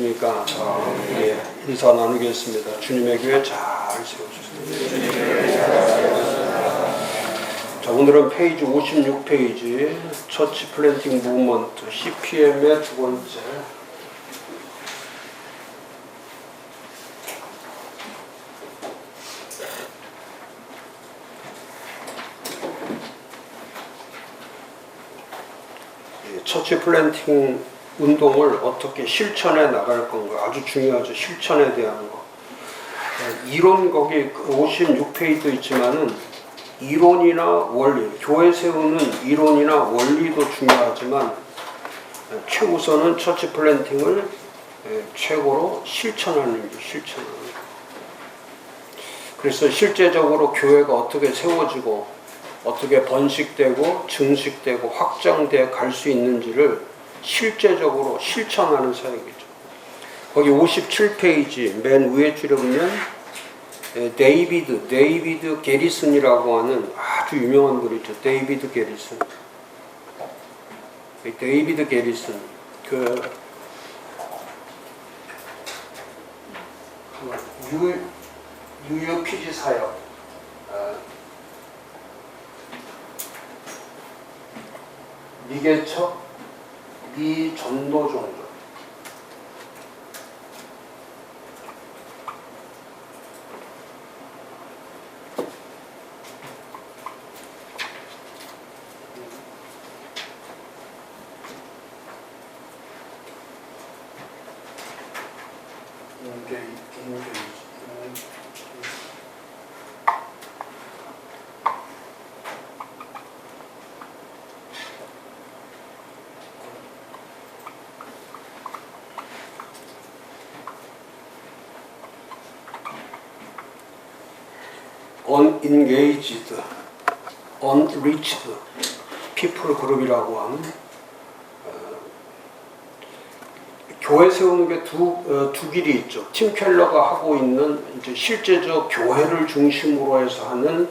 안녕하십니까. 예, 인사 나누겠습니다. 주님의 교회 잘 세워주세요. 자, 오늘은 페이지 56페이지 처치 플랜팅 무브먼트 CPM의 두 번째. 처치 플랜팅 운동을 어떻게 실천해 나갈 건가 아주 중요하죠. 실천에 대한 거. 이론 거기 56페이지도 있지만은 이론이나 원리, 교회 세우는 이론이나 원리도 중요하지만 최우선은 처치 플랜팅을 최고로 실천하는 게 실천하는 거. 그래서 실제적으로 교회가 어떻게 세워지고 어떻게 번식되고 증식되고 확장돼 갈 수 있는지를 실제적으로 실천하는 사역이죠. 거기 57페이지 맨 위에 줄에 보면 데이비드 게리슨이라고 하는 아주 유명한 분이죠. 데이비드 게리슨. 데이비드 게리슨 UUPG 사역. 미개척, 미전도 종족. unengaged, unreached people 그룹이라고 하는 교회 세우는 게 두 길이 있죠. 팀 켈러가 하고 있는 이제 실제적 교회를 중심으로 해서 하는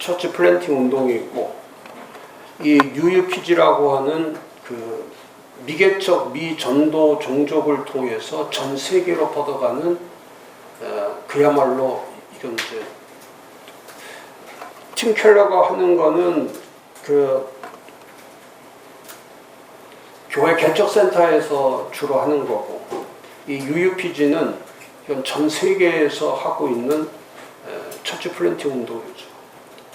처치 플랜팅 운동이 있고, 이 UUPG라고 하는 그 미개척 미전도 종족을 통해서 전 세계로 뻗어가는 그야말로 이런 이제 팀 켈러가 하는 거는 그 교회 개척센터에서 주로 하는 거고, 이 UUPG는 이건 전 세계에서 하고 있는 처치 플랜팅 운동이죠.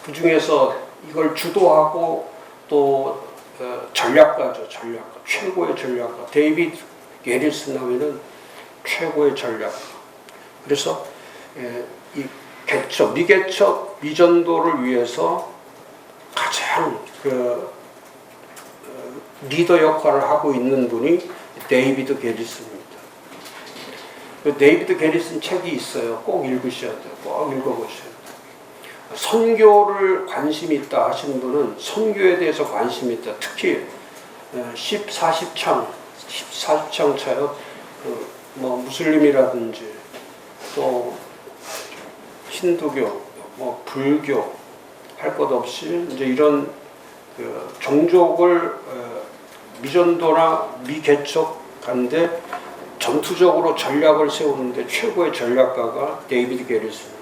그 중에서 이걸 주도하고 또 전략가죠. 전략가, 최고의 전략가. 데이비드 게리슨 하면은 최고의 전략가. 그래서 이 개척, 미개척, 미전도를 위해서 가장 리더 역할을 하고 있는 분이 데이비드 게리슨입니다. 데이비드 게리슨 책이 있어요. 꼭 읽으셔야 돼요. 꼭 읽어보셔야 돼요. 선교를 관심이 있다 하시는 분은 선교에 대해서 관심이 있다. 특히 40창 차요. 뭐 무슬림이라든지 또 힌두교, 뭐 불교 할 것 없이 이제 이런 종족을 미전도나 미개척한데 전투적으로 전략을 세우는데 최고의 전략가가 데이비드 게리슨입니다.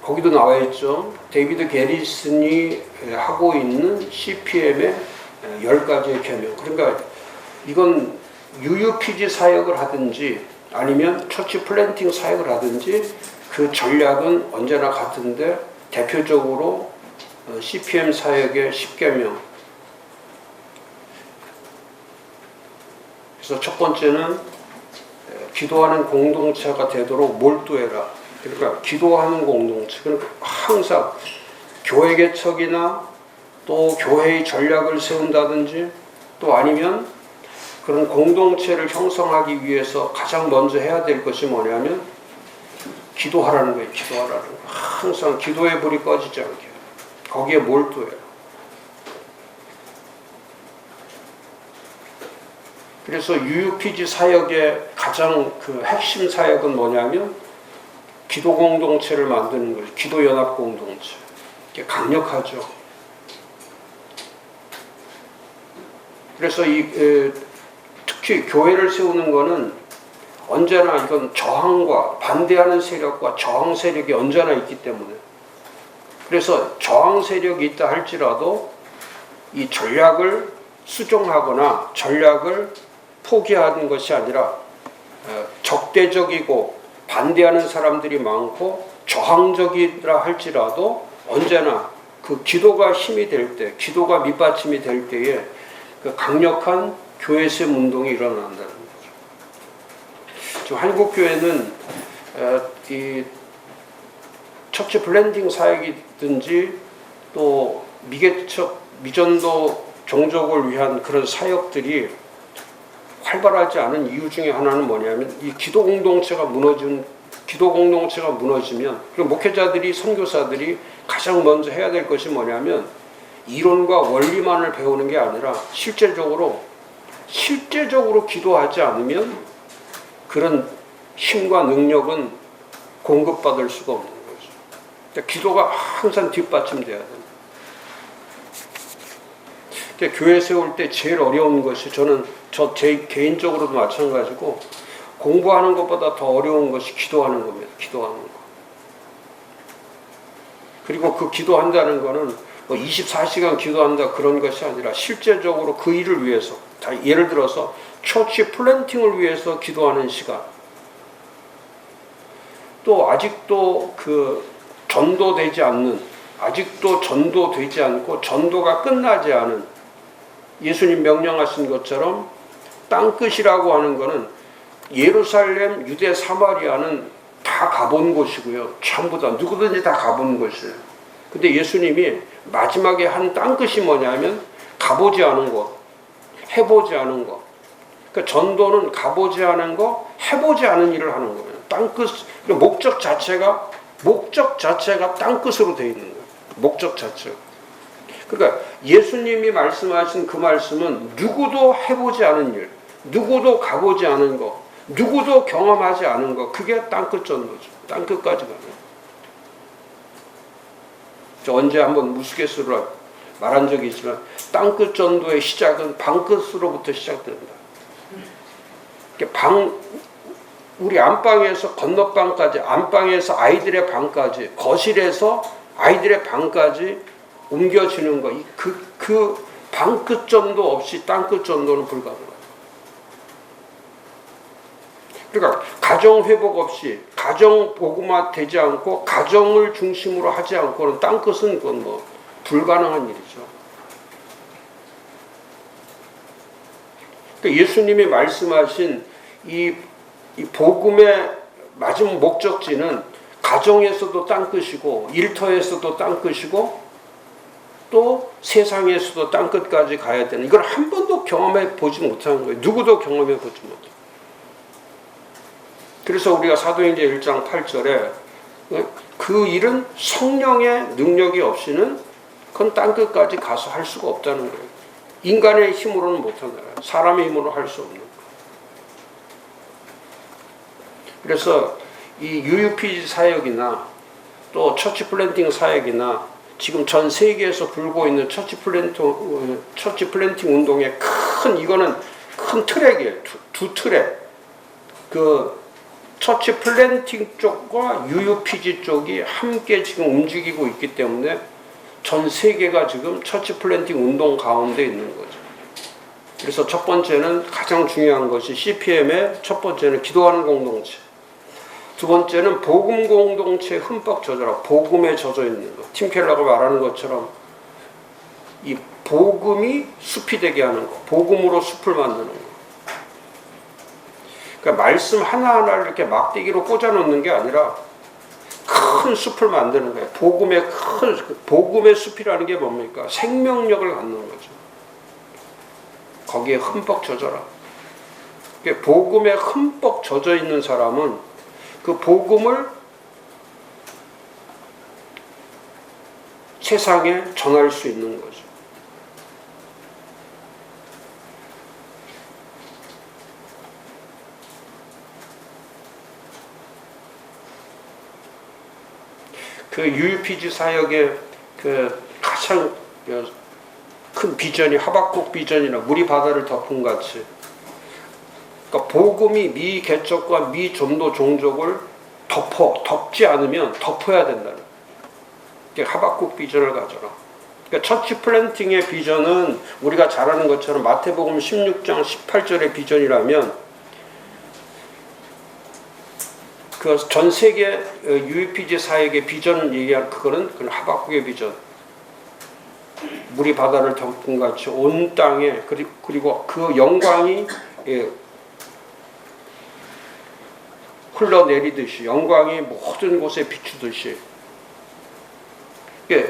거기도 나와 있죠. 데이비드 게리슨이 하고 있는 CPM의 10가지의 계명. 그러니까 이건 UUPG 사역을 하든지 아니면 처치 플랜팅 사역을 하든지 그 전략은 언제나 같은데, 대표적으로 CPM 사역의 10계명. 그래서 첫 번째는 기도하는 공동체가 되도록 몰두해라. 그러니까 기도하는 공동체. 그러니까 항상 교회 개척이나 또 교회의 전략을 세운다든지 또 아니면 그런 공동체를 형성하기 위해서 가장 먼저 해야 될 것이 뭐냐면 기도하라는 거예요. 기도하라는 거. 항상 기도의 불이 꺼지지 않게. 거기에 몰두해요. 그래서 UUPG 사역의 가장 그 핵심 사역은 뭐냐면 기도 공동체를 만드는 거예요. 기도 연합 공동체. 이게 강력하죠. 그래서 특히 교회를 세우는 거는 언제나 이건 저항과 반대하는 세력과 저항 세력이 언제나 있기 때문에, 그래서 저항 세력이 있다 할지라도 이 전략을 수정하거나 전략을 포기하는 것이 아니라 적대적이고 반대하는 사람들이 많고 저항적이라 할지라도 언제나 그 기도가 힘이 될 때, 기도가 밑받침이 될 때에 그 강력한 교회세 운동이 일어난다는 거죠. 지금 한국 교회는 이 처치 플랜팅 사역이든지 또 미개척 미전도 종족을 위한 그런 사역들이 활발하지 않은 이유 중에 하나는 뭐냐면 이 기도 공동체가 무너지면 그 목회자들이 선교사들이 가장 먼저 해야 될 것이 뭐냐면 이론과 원리만을 배우는 게 아니라 실제적으로 기도하지 않으면 그런 힘과 능력은 공급받을 수가 없는 거죠. 그러니까 기도가 항상 뒷받침돼야 됩니다. 그러니까 교회 세울 때 제일 어려운 것이 제 개인적으로도 마찬가지고 공부하는 것보다 더 어려운 것이 기도하는 겁니다. 기도하는 거. 그리고 그 기도한다는 거는 24시간 기도한다 그런 것이 아니라 실제적으로 그 일을 위해서, 예를 들어서 처치 플랜팅을 위해서 기도하는 시간, 또 아직도 전도되지 않고 전도가 끝나지 않은, 예수님 명령하신 것처럼 땅끝이라고 하는 것은 예루살렘, 유대, 사마리아는 다 가본 곳이고요. 전부 다 누구든지 다 가본 곳이에요. 근데 예수님이 마지막에 한 땅끝이 뭐냐면 가보지 않은 것, 해보지 않은 것. 그러니까 전도는 가보지 않은 것, 해보지 않은 일을 하는 거예요. 땅끝, 목적 자체가 땅끝으로 되어 있는 거예요. 목적 자체가. 그러니까 예수님이 말씀하신 그 말씀은 누구도 해보지 않은 일, 누구도 가보지 않은 것, 누구도 경험하지 않은 것, 그게 땅끝 전도죠. 땅끝까지 가는 거. 저 언제 한번 우스갯소리로 말한 적이 있지만 땅끝 전도의 시작은 방끝으로부터 시작된다. 우리 안방에서 건너방까지, 안방에서 아이들의 방까지, 거실에서 아이들의 방까지 옮겨지는 거, 그 방끝 전도 없이 땅끝 전도는 불가능합니다. 그러니까 가정 회복 없이, 가정 복음화 되지 않고 가정을 중심으로 하지 않고는 땅끝은 그건 불가능한 일이죠. 그러니까 예수님이 말씀하신 이 복음의 마지막 목적지는 가정에서도 땅끝이고 일터에서도 땅끝이고 또 세상에서도 땅끝까지 가야 되는, 이걸 한 번도 경험해 보지 못하는 거예요. 누구도 경험해 보지 못해요. 그래서 우리가 사도행전 1장 8절에 그 일은 성령의 능력이 없이는 그건 땅끝까지 가서 할 수가 없다는 거예요. 인간의 힘으로는 못한다. 사람의 힘으로 할 수 없는 거예요. 그래서 이 UUPG 사역이나 또 처치 플랜팅 사역이나 지금 전 세계에서 불고 있는 처치 플랜팅 운동의 이거는 큰 트랙이에요. 두 트랙. 처치 플랜팅 쪽과 UUPG 쪽이 함께 지금 움직이고 있기 때문에 전 세계가 지금 처치 플랜팅 운동 가운데 있는 거죠. 그래서 첫 번째는, 가장 중요한 것이 CPM의 첫 번째는 기도하는 공동체, 두 번째는 복음 공동체에 흠뻑 젖어라. 복음에 젖어 있는 것. 팀 켈러가 말하는 것처럼 이 복음이 숲이 되게 하는 것. 복음으로 숲을 만드는 것. 그러니까 말씀 하나하나를 이렇게 막대기로 꽂아 놓는 게 아니라 큰 숲을 만드는 거예요. 복음의 숲이라는 게 뭡니까? 생명력을 갖는 거죠. 거기에 흠뻑 젖어라. 복음에 흠뻑 젖어 있는 사람은 그 복음을 세상에 전할 수 있는 거죠. 그 UUPG 사역의 가장 큰 비전이 하박국 비전이나 물이 바다를 덮은 같이, 그러니까 그러니까 복음이 미개척과 미전도 종족을 덮지 않으면 덮어야 된다는 거예요. 하박국 비전을 가져라. 그러니까 처치 플랜팅의 비전은 우리가 잘 아는 것처럼 마태복음 16장 18절의 비전이라면 그 전 세계 UEPG 사역의 비전을 얘기한 그거는 하박국의 비전. 물이 바다를 덮은 같이 온 땅에 그리고 그 영광이 흘러내리듯이 영광이 모든 곳에 비추듯이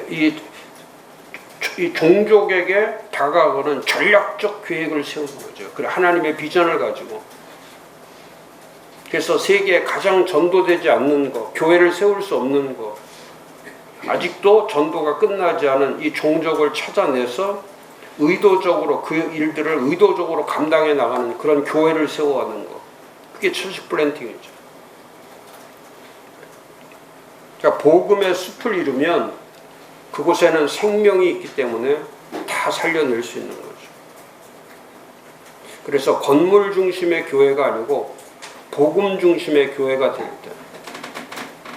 이 종족에게 다가가는 전략적 계획을 세우는 거죠. 그래 하나님의 비전을 가지고. 그래서 세계에 가장 전도되지 않는 것, 교회를 세울 수 없는 것, 아직도 전도가 끝나지 않은 이 종족을 찾아내서 의도적으로 그 일들을 의도적으로 감당해 나가는 그런 교회를 세워가는 것. 그게 처치 플랜팅이죠. 그러니까 복음의 숲을 이루면 그곳에는 생명이 있기 때문에 다 살려낼 수 있는 거죠. 그래서 건물 중심의 교회가 아니고 복음 중심의 교회가 될 때,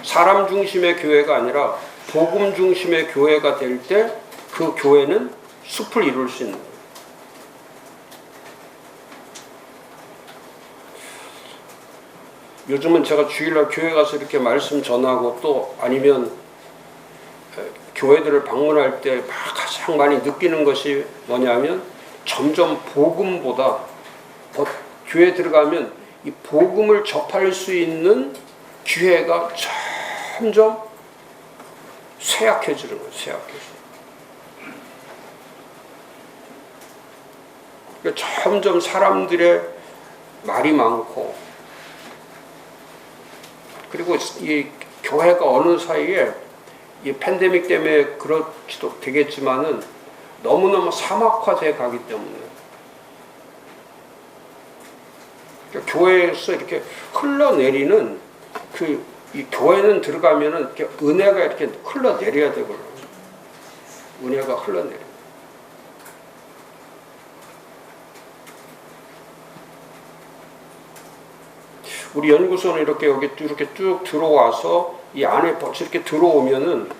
사람 중심의 교회가 아니라 복음 중심의 교회가 될 때 그 교회는 숲을 이룰 수 있는 거예요. 요즘은 제가 주일날 교회 가서 이렇게 말씀 전하고 또 아니면 교회들을 방문할 때 가장 많이 느끼는 것이 뭐냐면 점점 복음보다 교회에 들어가면 이 복음을 접할 수 있는 기회가 점점 쇠약해지는 거예요. 쇠약해지는. 그러니까 점점 사람들의 말이 많고 그리고 이 교회가 어느 사이에 이 팬데믹 때문에 그렇지도 되겠지만은 너무너무 사막화돼 가기 때문에 그러니까 교회에서 이렇게 흘러내리는 이 교회는 들어가면은 이렇게 은혜가 이렇게 흘러내려야 되거든요. 은혜가 흘러내려. 우리 연구소는 이렇게 쭉 들어와서 이 안에 벌써 이렇게 들어오면은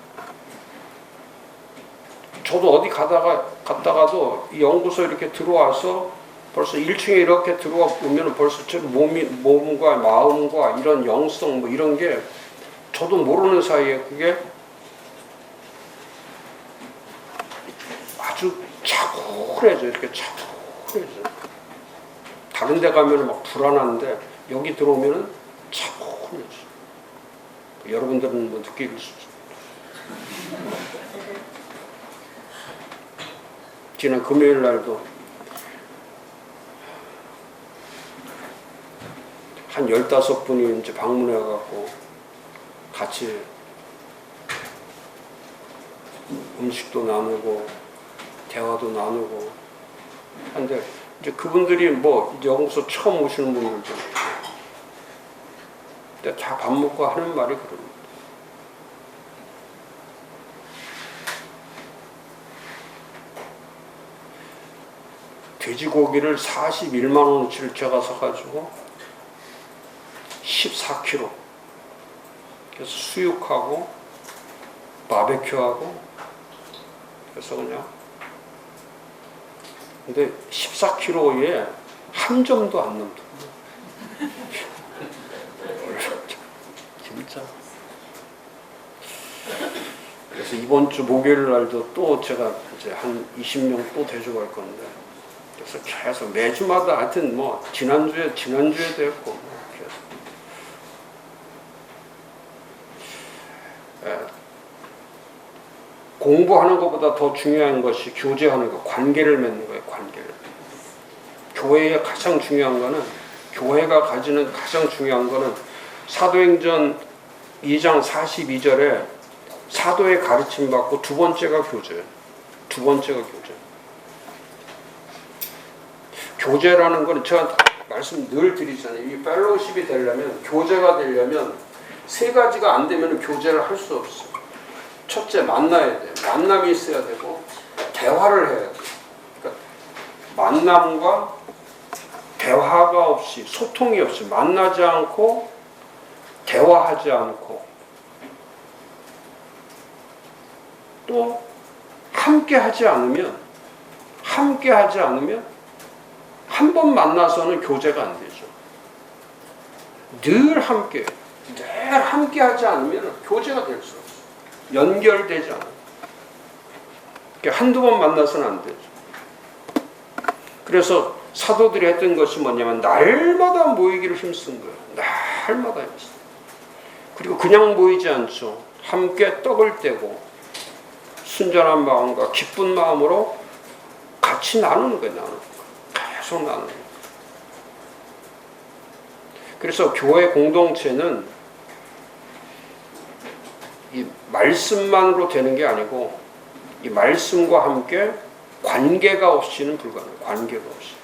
저도 어디 갔다가도 이 연구소 이렇게 들어와서 벌써 1층에 이렇게 들어와 보면 벌써 제 몸과 마음과 이런 영성 뭐 이런 게 저도 모르는 사이에 그게 아주 차분해져. 이렇게 차분해져. 다른 데 가면 막 불안한데 여기 들어오면은 차분해져. 여러분들은 뭐 느낄 수 있어요. 지난 금요일 날도 한 15분이 이제 방문해갖고 같이 음식도 나누고 대화도 나누고 한데 이제 그분들이 뭐 연구소 처음 오시는 분들도 근데 다 밥 먹고 하는 말이 그럽니다. 돼지고기를 41만 원어치를 제가 사가지고 14kg 그래서 수육하고 바베큐하고 그래서 그냥 근데 14kg에 한 점도 안 넘더라고요. 진짜. 그래서 이번 주 목요일 날도 또 제가 이제 한 20명 또 대접할 건데 그래서 계속 매주마다 하여튼 뭐 지난주에도 했고 뭐 공부하는 것보다 더 중요한 것이 교제하는 것, 관계를 맺는 거예요. 관계를. 교회의 가장 중요한 거는 교회가 가지는 가장 중요한 거는 사도행전 2장 42절에 사도의 가르침 받고 두 번째가 교제예요. 두 번째가 교제. 교제라는 거는 제가 말씀 늘 드리잖아요. 이 펠로우십이 되려면 교제가 되려면 세 가지가 안 되면 교제를 할 수 없어요. 첫째 만나야 돼요. 만남이 있어야 되고 대화를 해야 돼요. 그러니까 만남과 대화가 없이, 소통이 없이, 만나지 않고 대화하지 않고 또 함께 하지 않으면 한 번 만나서는 교제가 안 되죠. 늘 함께 하지 않으면 교제가 될 수 없어요. 연결되지 않아요. 한두 번 만나서는 안 되죠. 그래서 사도들이 했던 것이 뭐냐면 날마다 모이기를 힘쓴 거예요. 날마다 힘써. 그리고 그냥 모이지 않죠. 함께 떡을 떼고 순전한 마음과 기쁜 마음으로 같이 나누는 거예요. 계속 나누는 거예요. 그래서 교회 공동체는 이 말씀만으로 되는 게 아니고 이 말씀과 함께 관계가 없이는 불가능해요. 관계가 없이.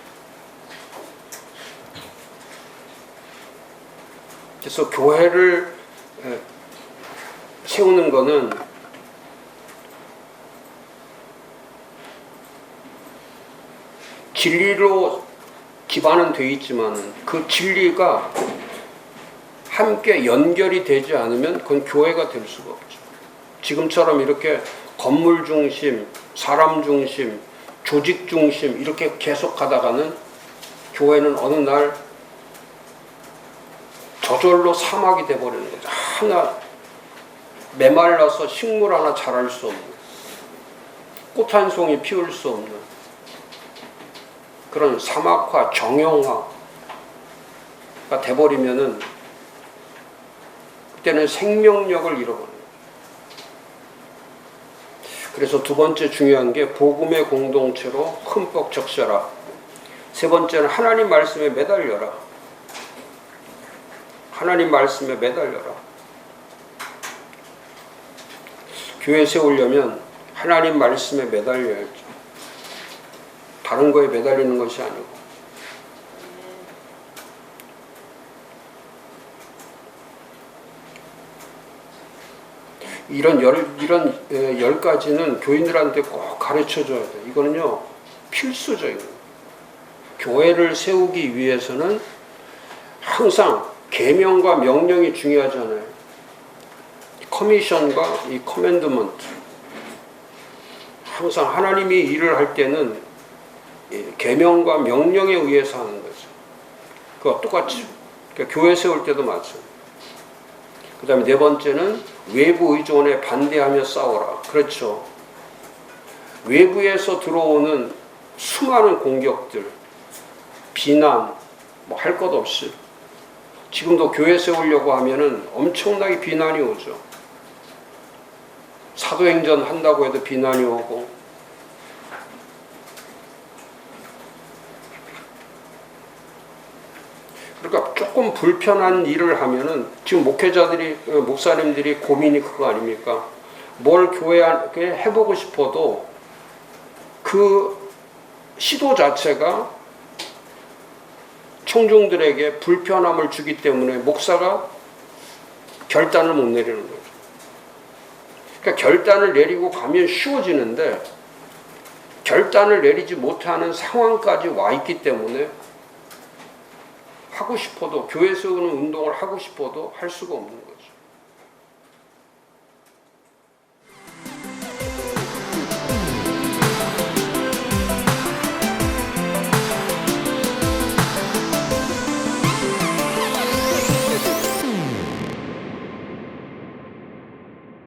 그래서 교회를 세우는 것은 진리로 기반은 되어 있지만 그 진리가 함께 연결이 되지 않으면 그건 교회가 될 수가 없죠. 지금처럼 이렇게 건물 중심, 사람 중심, 조직 중심 이렇게 계속 가다가는 교회는 어느 날 저절로 사막이 돼버리는 거죠. 하나 메말라서 식물 하나 자랄 수 없는, 꽃 한 송이 피울 수 없는 그런 사막화, 정형화가 돼버리면은 그때는 생명력을 잃어버려요. 그래서 두 번째 중요한 게 복음의 공동체로 흠뻑 적셔라. 세 번째는 하나님 말씀에 매달려라. 하나님 말씀에 매달려라. 교회 세우려면 하나님 말씀에 매달려야죠. 다른 거에 매달리는 것이 아니고. 이런 열 가지는 교인들한테 꼭 가르쳐줘야 돼요. 이거는요 필수죠. 이거. 교회를 세우기 위해서는 항상 계명과 명령이 중요하잖아요. 커미션과 이 커맨드먼트. 항상 하나님이 일을 할 때는 계명과 명령에 의해서 하는 거죠. 그거 똑같이. 그러니까 교회 세울 때도 마찬가지예요. 그 다음에 네 번째는 외부 의존에 반대하며 싸워라. 그렇죠. 외부에서 들어오는 수많은 공격들, 비난, 뭐 할 것 없이. 지금도 교회 세우려고 하면은 엄청나게 비난이 오죠. 사도행전 한다고 해도 비난이 오고, 그러니까 조금 불편한 일을 하면은 지금 목사님들이 고민이 그거 아닙니까? 뭘 교회에 해보고 싶어도 그 시도 자체가 청중들에게 불편함을 주기 때문에 목사가 결단을 못 내리는 거죠. 그러니까 결단을 내리고 가면 쉬워지는데 결단을 내리지 못하는 상황까지 와 있기 때문에 하고 싶어도, 교회 세우는 운동을 하고 싶어도 할 수가 없는 거예요.